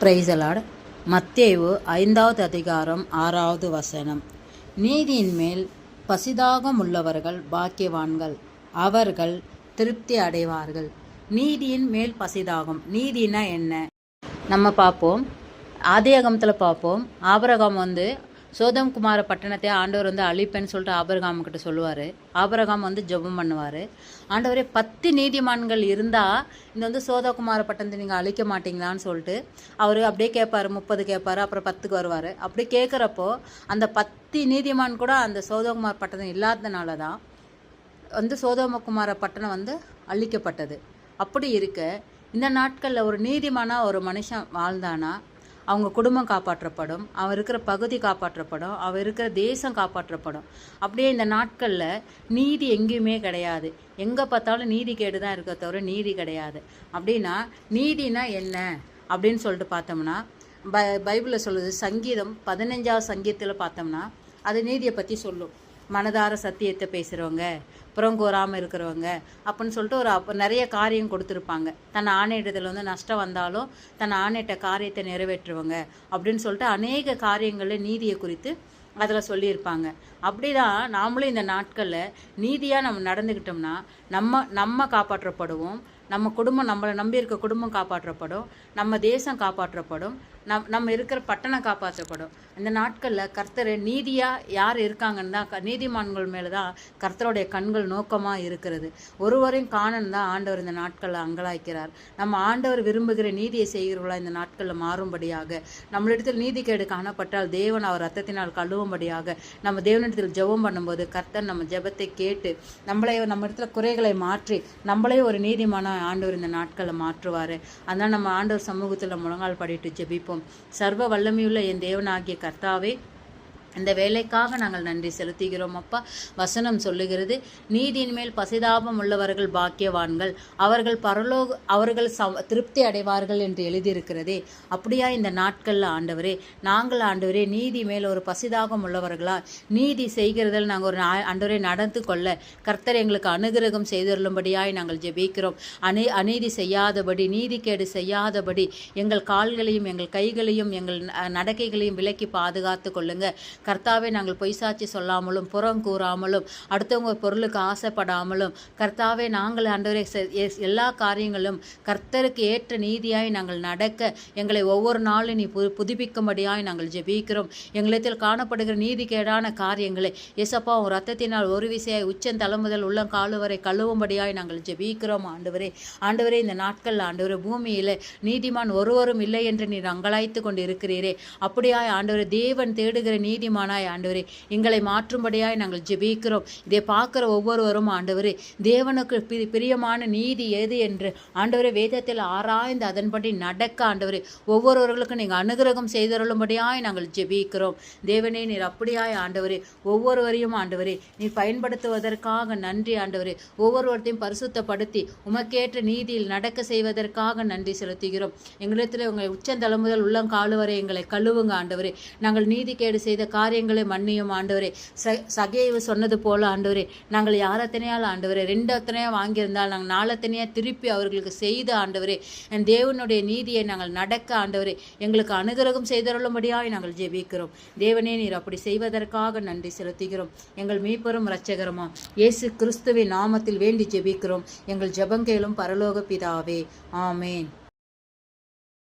Praise the Lord. மத்தேயு 5வது அதிகாரம் 6வது வசனம். நீதியின் மேல் பசிதாகம் உள்ளவர்கள் பாக்கியவான்கள், அவர்கள் திருப்தி அடைவார்கள். நீதியின் மேல் பசிதாகம். நீதினா என்ன நம்ம பார்ப்போம். ஆதியாகமத்தில் பார்ப்போம். ஆபிரகாம் சோதம் குமார பட்டணத்தை ஆண்டவர் அழிப்பேன்னு சொல்லிட்டு ஆபிரகாம்கிட்ட சொல்லுவார். ஆபிரகாம் ஜெபம் பண்ணுவார். ஆண்டவரே 10 நீதிமான்கள் இருந்தால் இந்த சோதகுமார பட்டணத்தை நீங்கள் அழிக்க மாட்டீங்களான்னு சொல்லிட்டு அவர் அப்படியே கேட்பார். 30 கேட்பார், அப்புறம் 10க்கு வருவார். அப்படி கேட்குறப்போ அந்த 10 நீதிமான் கூட அந்த சோதகுமார பட்டணம் இல்லாததுனால தான் சோதமகுமார பட்டணம் அழிக்கப்பட்டது. அப்படி இருக்க இந்த நாட்களில் ஒரு நீதிமானாக ஒரு மனுஷன் வாழ்ந்தானா அவங்க குடும்பம் காப்பாற்றப்படும், அவன் இருக்கிற பகுதி காப்பாற்றப்படும், அவன் இருக்கிற தேசம் காப்பாற்றப்படும். அப்படியே இந்த நாட்களில் நீதி எங்கேயுமே கிடையாது. எங்கே பார்த்தாலும் நீதி கேடு தான் இருக்க தவிர நீதி கிடையாது. அப்படின்னா நீதினா என்ன அப்படின்னு சொல்லிட்டு பார்த்தோம்னா பைபிளில் சொல்லுது. சங்கீதம் 15வது சங்கீதத்தில் பார்த்தோம்னா அது நீதியை பற்றி சொல்லும். மனதார சத்தியத்தை பேசுகிறவங்க, புறங்கோராமல் இருக்கிறவங்க அப்படின்னு சொல்லிட்டு நிறைய காரியம் கொடுத்துருப்பாங்க. தன் ஆணையிடத்தில் நஷ்டம் வந்தாலும் தன் ஆணையிட்ட காரியத்தை நிறைவேற்றுவங்க அப்படின்னு சொல்லிட்டு அநேக காரியங்களில் நீதியை குறித்து அதில் சொல்லியிருப்பாங்க. அப்படி தான் நாமளும் இந்த நாட்களில் நீதியாக நம்ம நடந்துக்கிட்டோம்னா நம்ம காப்பாற்றப்படுவோம், நம்ம குடும்பம், நம்மளை நம்பி இருக்க குடும்பம் காப்பாற்றப்படும், நம்ம தேசம் காப்பாற்றப்படும், நம்ம இருக்கிற பட்டணம் காப்பாற்றப்படும். இந்த நாட்களில் கர்த்தர் நீதியாக யார் இருக்காங்கன்னு தான் நீதிமான்கள் மேலே தான் கர்த்தருடைய கண்கள் நோக்கமாக இருக்கிறது. ஒருவரையும் காணன்னு தான் ஆண்டவர் இந்த நாட்களில் அங்கலாய்க்கிறார். நம்ம ஆண்டவர் விரும்புகிற நீதியை செய்கிறவர்களா இந்த நாட்களில் மாறும்படியாக, நம்மளிடத்தில் நீதிகேடு காணப்பட்டால் தேவன் அவர் ரத்தத்தினால் கழுவும்படியாக நம்ம தேவனிடத்தில் ஜெபம் பண்ணும்போது கர்த்தர் நம்ம ஜெபத்தை கேட்டு நம்ம இடத்துல குறைகளை மாற்றி நம்மளே ஒரு நீதிமான ஆண்டவர் இந்த நாட்களில் மாற்றுவார். அதனால் நம்ம ஆண்டவர் சமூகத்தில் முழங்கால் படிட்டு ஜெபிப்போம். சர்வ வல்லமையுள்ள என் தேவனாகிய கர்த்தாவே, இந்த வேலைக்காக நாங்கள் நன்றி செலுத்துகிறோம். அப்பா, வசனம் சொல்லுகிறது, நீதியின் மேல் பசிதாபம் உள்ளவர்கள் பாக்கியவான்கள், அவர்கள் திருப்தி அடைவார்கள் என்று எழுதியிருக்கிறதே. அப்படியா இந்த நாட்களில் ஆண்டவரே, நாங்கள் ஆண்டவரே நீதி மேல் ஒரு பசிதாகம் உள்ளவர்களா நீதி செய்கிறதில் நாங்கள் ஒரு ஆண்டவரே நடந்து கொள்ள கர்த்தர் எங்களுக்கு அனுகிரகம் செய்துள்ளபடியாய் நாங்கள் ஜெபிக்கிறோம். அநீதி செய்யாதபடி, நீதிக்கேடு செய்யாதபடி எங்கள் கால்களையும் எங்கள் கைகளையும் எங்கள் நடக்கைகளையும் விலக்கி பாதுகாத்து கொள்ளுங்க கர்த்தாவே. நாங்கள் பொய் சாட்சி சொல்லாமலும் புறம் கூறாமலும் அடுத்தவங்க பொருளுக்கு ஆசைப்படாமலும் கர்த்தாவே நாங்கள் ஆண்டவரே எல்லா காரியங்களும் கர்த்தருக்கு ஏற்ற நீதியாய் நாங்கள் நடக்க எங்களை ஒவ்வொரு நாளும் நீ புதுப்பிக்கும்படியாய் நாங்கள் ஜெபிக்கிறோம். எங்களிடத்தில் காணப்படுகிற நீதிகேடான காரியங்களை இயேசப்பா உன் ரத்தத்தினால் ஒரு விசையாய் உச்சந்தலை முதல் உள்ளம் காலு வரை கழுவும்படியாய் நாங்கள் ஜெபிக்கிறோம். ஆண்டவரே இந்த நாட்களில் ஆண்டவரே பூமியில் நீதிமான் ஒருவரும் இல்லை என்று நீர் அங்கலாய்த்து கொண்டு இருக்கிறீரே. அப்படியாய் ஆண்டவரே தேவன் தேடுகிற நீதிமானாய் ஆண்டவரே எங்களை மாற்றும்படியாய் நாங்கள் ஜெபிக்கிறோம். இதை பார்க்கிற ஒவ்வொருவரும் ஆண்டவரே தேவனுக்கு பிரியமான நீதி எது என்று ஆண்டவரே வேதத்தில் ஆராய்ந்து அதன்படி நடக்க ஆண்டவரே ஒவ்வொருவர்களுக்கும் நீங்கள் அனுகிரகம் செய்தருளும்படியாய் நாங்கள் ஜெபிக்கிறோம். தேவனே நீர் அப்படியாய் ஆண்டவரே ஒவ்வொருவரையும் ஆண்டவரே நீர் பயன்படுத்துவதற்காக நன்றி ஆண்டவரே. ஒவ்வொருவரையும் பரிசுத்தப்படுத்தி உமக்கேற்ற நீதியில் நடக்க செய்வதற்காக நன்றி செலுத்துகிறோம். எங்களிடத்தில் உங்கள் உச்சந்தலை முதல் உள்ளம் காலு வரை எங்களை கழுவுங்க ஆண்டவரே. நாங்கள் நீதிக்கேடு செய்த காரியங்களை மன்னியும் ஆண்டவரே. சகேவு சொன்னது போல ஆண்டவரே, நாங்கள் யாரத்தனையால் ஆண்டவரே 2 அத்தனையா வாங்கியிருந்தால் நாங்கள் 4 அத்தனையா திருப்பி அவர்களுக்கு செய்த ஆண்டவரே என் தேவனுடைய நீதியை நாங்கள் நடக்க ஆண்டவரே எங்களுக்கு அனுகிரகம் செய்தருளும்படியாய் நாங்கள் ஜெபிக்கிறோம். தேவனே நீர் அப்படி செய்வதற்காக நன்றி செலுத்துகிறோம். எங்கள் மீட்பரும் இரட்சகருமா இயேசு கிறிஸ்துவின் நாமத்தில் வேண்டி ஜெபிக்கிறோம். எங்கள் ஜெபங்கேளும் பரலோக பிதாவே. ஆமேன்.